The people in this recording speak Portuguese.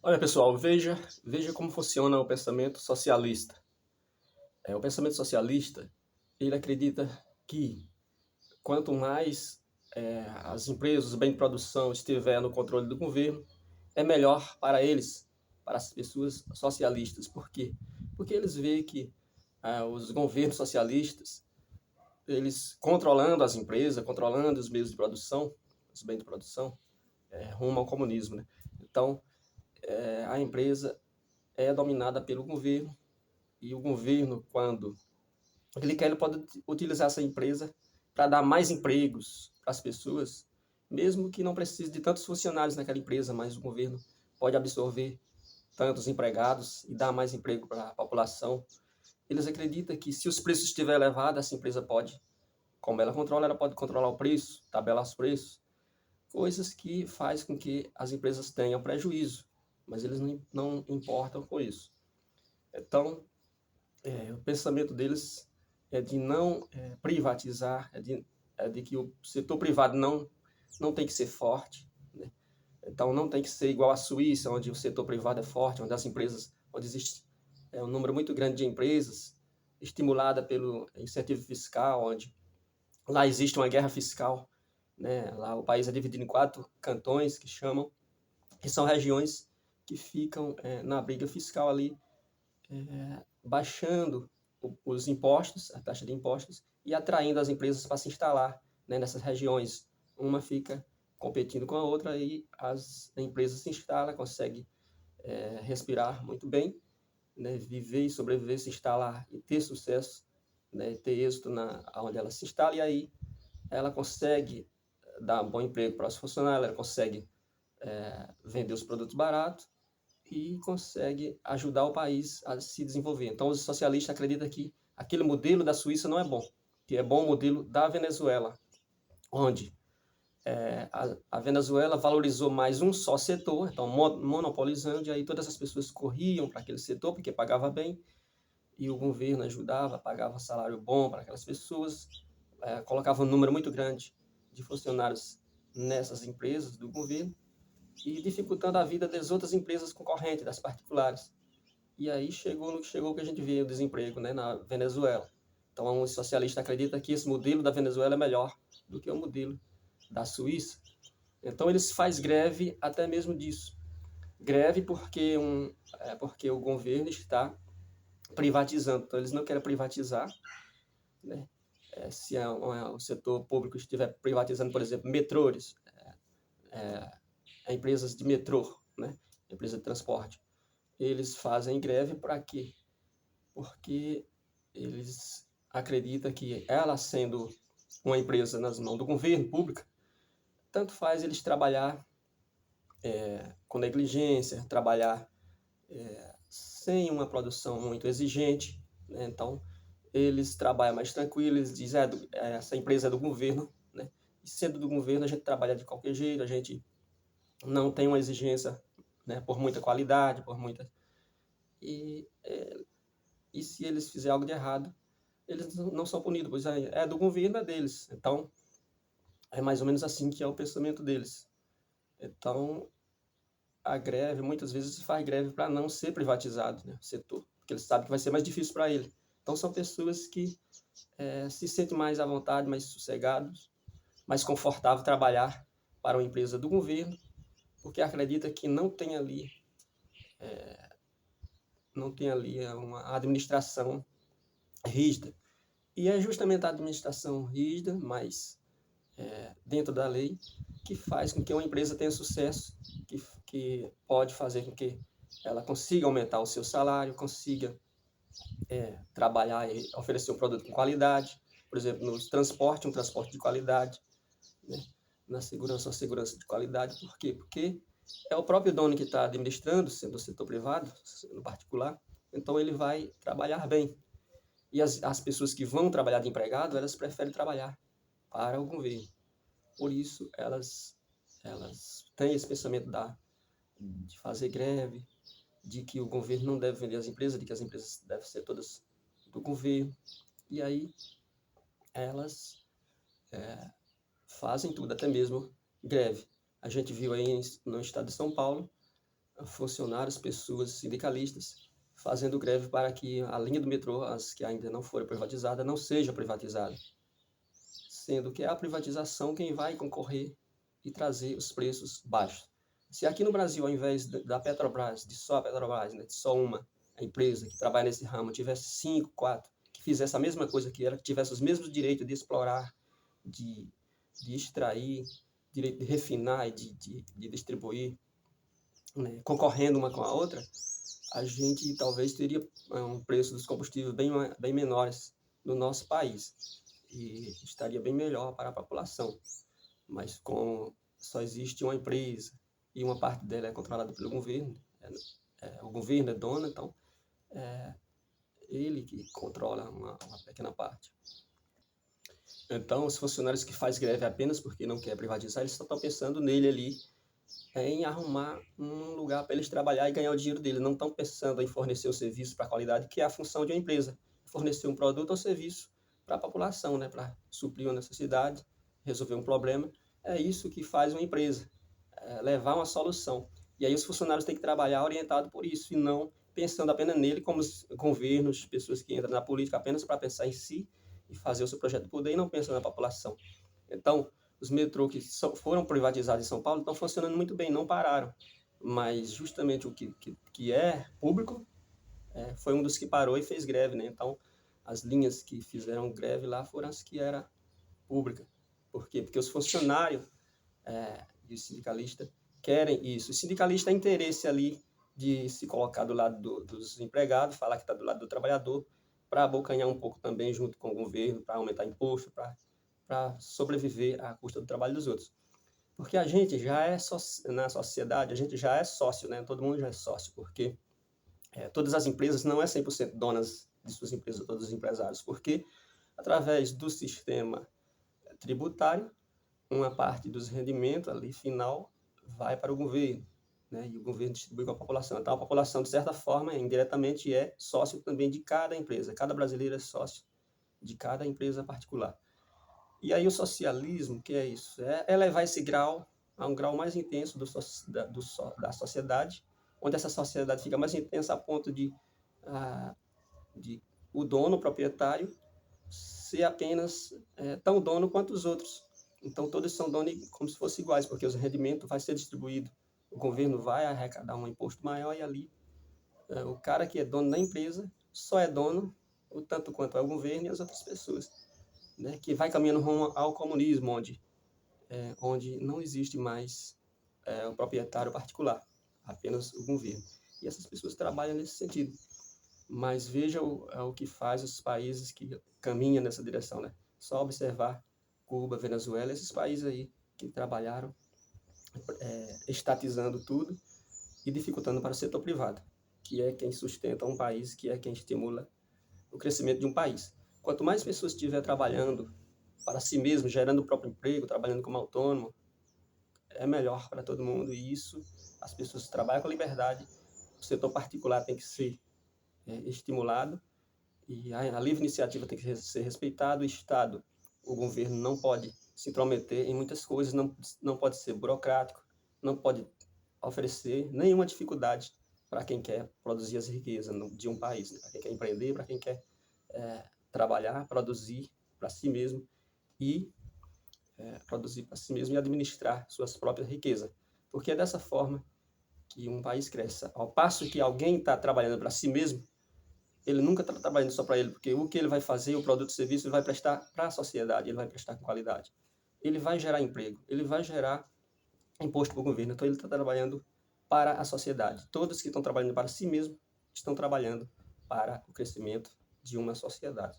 Olha, pessoal, veja como funciona o pensamento socialista. O pensamento socialista, ele acredita que quanto mais as empresas, o bem de produção estiver no controle do governo, é melhor para eles, para as pessoas socialistas. Por quê? Porque eles veem que os governos socialistas, eles controlando as empresas, controlando os meios de produção, os bens de produção, rumo ao comunismo, né? Então, a empresa é dominada pelo governo. E o governo, quando ele quer, ele pode utilizar essa empresa para dar mais empregos para as pessoas, mesmo que não precise de tantos funcionários naquela empresa, mas o governo pode absorver tantos empregados e dar mais emprego para a população. Eles acreditam que se os preços estiverem elevados, essa empresa pode, como ela controla, ela pode controlar o preço, tabelar os preços, coisas que faz com que as empresas tenham prejuízo, mas eles não importam com isso. Então, o pensamento deles é de não privatizar, é de que o setor privado não tem que ser forte, né? Então não tem que ser igual à Suíça, onde o setor privado é forte, onde as empresas, onde existe um número muito grande de empresas, estimulada pelo incentivo fiscal, onde lá existe uma guerra fiscal, né? Lá o país é dividido em 4 cantões, que são regiões que ficam na briga fiscal ali, baixando os impostos, a taxa de impostos, e atraindo as empresas para se instalar, né, nessas regiões. Uma fica competindo com a outra e as empresas se instalam, conseguem respirar muito bem, né, viver e sobreviver, se instalar e ter sucesso, né, ter êxito onde ela se instala, e aí ela consegue dar um bom emprego para os funcionários, ela consegue vender os produtos baratos e consegue ajudar o país a se desenvolver. Então, os socialistas acreditam que aquele modelo da Suíça não é bom, que é bom o modelo da Venezuela, onde a Venezuela valorizou mais um só setor, então monopolizando, e aí todas as pessoas corriam para aquele setor porque pagava bem, e o governo ajudava, pagava salário bom para aquelas pessoas, colocava um número muito grande de funcionários nessas empresas do governo, e dificultando a vida das outras empresas concorrentes, das particulares. E aí chegou o que a gente vê, o desemprego, né, na Venezuela. Então, os socialistas acreditam que esse modelo da Venezuela é melhor do que o modelo da Suíça. Então, eles fazem greve até mesmo disso. Greve porque o governo está privatizando. Então, eles não querem privatizar, né? Se o setor público estiver privatizando, por exemplo, metrôs, empresas de metrô, né? Empresa de transporte. Eles fazem greve para quê? Porque eles acreditam que ela sendo uma empresa nas mãos do governo público, tanto faz eles trabalhar com negligência, trabalhar sem uma produção muito exigente, né? Então, eles trabalham mais tranquilo, eles dizem, essa empresa é do governo, né? E sendo do governo, a gente trabalha de qualquer jeito, a gente não tem uma exigência, né, por muita qualidade, por muita... E, e se eles fizerem algo de errado, eles não são punidos, pois é do governo, é deles. Então, é mais ou menos assim que é o pensamento deles. Então, a greve, muitas vezes, se faz greve para não ser privatizado, né, o setor, porque eles sabem que vai ser mais difícil para ele. Então, são pessoas que se sentem mais à vontade, mais sossegados, mais confortável trabalhar para uma empresa do governo, porque acredita que não tem ali uma administração rígida. E é justamente a administração rígida, mas dentro da lei, que faz com que uma empresa tenha sucesso, que pode fazer com que ela consiga aumentar o seu salário, consiga trabalhar e oferecer um produto com qualidade, por exemplo, no transporte, um transporte de qualidade, né? Na segurança, uma segurança de qualidade. Por quê? Porque é o próprio dono que está administrando, sendo o setor privado, no particular, então ele vai trabalhar bem. E as pessoas que vão trabalhar de empregado, elas preferem trabalhar para o governo. Por isso, elas têm esse pensamento de fazer greve, de que o governo não deve vender as empresas, de que as empresas devem ser todas do governo. E aí, elas fazem tudo, até mesmo greve. A gente viu aí no estado de São Paulo, funcionários, pessoas, sindicalistas, fazendo greve para que a linha do metrô, as que ainda não foram privatizadas, não seja privatizada, sendo que é a privatização quem vai concorrer e trazer os preços baixos. Se aqui no Brasil, ao invés da Petrobras, de só a Petrobras, né, de só uma empresa que trabalha nesse ramo, tivesse 5, 4, que fizesse a mesma coisa que ela, que tivesse os mesmos direitos de explorar, de, de extrair, direito de refinar e de distribuir, né, concorrendo uma com a outra, a gente talvez teria um preço dos combustíveis bem menores no nosso país e estaria bem melhor para a população. Mas como só existe uma empresa e uma parte dela é controlada pelo governo, o governo é dono, então é ele que controla uma pequena parte. Então, os funcionários que fazem greve apenas porque não quer privatizar, eles só estão pensando nele ali, em arrumar um lugar para eles trabalhar e ganhar o dinheiro dele. Não estão pensando em fornecer o serviço para a qualidade, que é a função de uma empresa. Fornecer um produto ou serviço para a população, né? Para suprir uma necessidade, resolver um problema. É isso que faz uma empresa, levar uma solução. E aí os funcionários têm que trabalhar orientado por isso, e não pensando apenas nele, como os governos, pessoas que entram na política apenas para pensar em si e fazer o seu projeto de poder e não pensam na população. Então, os metrôs que foram privatizados em São Paulo estão funcionando muito bem, não pararam. Mas justamente o que é público foi um dos que parou e fez greve, né? Então, as linhas que fizeram greve lá foram as que eram públicas. Por quê? Porque os funcionários e os sindicalistas querem isso. O sindicalista tem interesse ali de se colocar do lado dos empregados, falar que está do lado do trabalhador, para abocanhar um pouco também junto com o governo, para aumentar imposto, para sobreviver à custa do trabalho dos outros. Porque a gente já é na sociedade, a gente já é sócio, né? Todo mundo já é sócio, porque todas as empresas não é 100% donas de suas empresas, todos os empresários, porque através do sistema tributário, uma parte dos rendimentos ali final vai para o governo, né? E o governo distribui com a população. Então a população, de certa forma, indiretamente é sócio também de cada empresa. Cada brasileiro é sócio de cada empresa particular. E aí o socialismo, que é isso? É levar esse grau a um grau mais intenso da sociedade, onde essa sociedade fica mais intensa a ponto de o dono, o proprietário, ser apenas tão dono quanto os outros. Então todos são donos como se fossem iguais, porque os rendimentos vai ser distribuído. O governo vai arrecadar um imposto maior e ali o cara que é dono da empresa só é dono o tanto quanto é o governo e as outras pessoas, né, que vai caminhando rumo ao comunismo, onde não existe mais o proprietário particular, apenas o governo. E essas pessoas trabalham nesse sentido. Mas veja o que faz os países que caminham nessa direção, né? Só observar Cuba, Venezuela, esses países aí que trabalharam estatizando tudo e dificultando para o setor privado, que é quem sustenta um país, que é quem estimula o crescimento de um país. Quanto mais pessoas estiver trabalhando para si mesmo, gerando o próprio emprego, trabalhando como autônomo, é melhor para todo mundo. E isso, as pessoas trabalham com liberdade, o setor particular tem que ser estimulado e a livre iniciativa tem que ser respeitada. O Estado, o governo não pode se intrometer em muitas coisas, não pode ser burocrático, não pode oferecer nenhuma dificuldade para quem quer produzir as riquezas de um país, né? Para quem quer empreender, para quem quer trabalhar, produzir para si mesmo e produzir para si mesmo e administrar suas próprias riquezas. Porque é dessa forma que um país cresce. Ao passo que alguém está trabalhando para si mesmo, ele nunca está trabalhando só para ele, porque o que ele vai fazer, o produto, o serviço, ele vai prestar para a sociedade, ele vai prestar com qualidade. Ele vai gerar emprego, ele vai gerar imposto para o governo, então ele está trabalhando para a sociedade. Todos que estão trabalhando para si mesmo estão trabalhando para o crescimento de uma sociedade.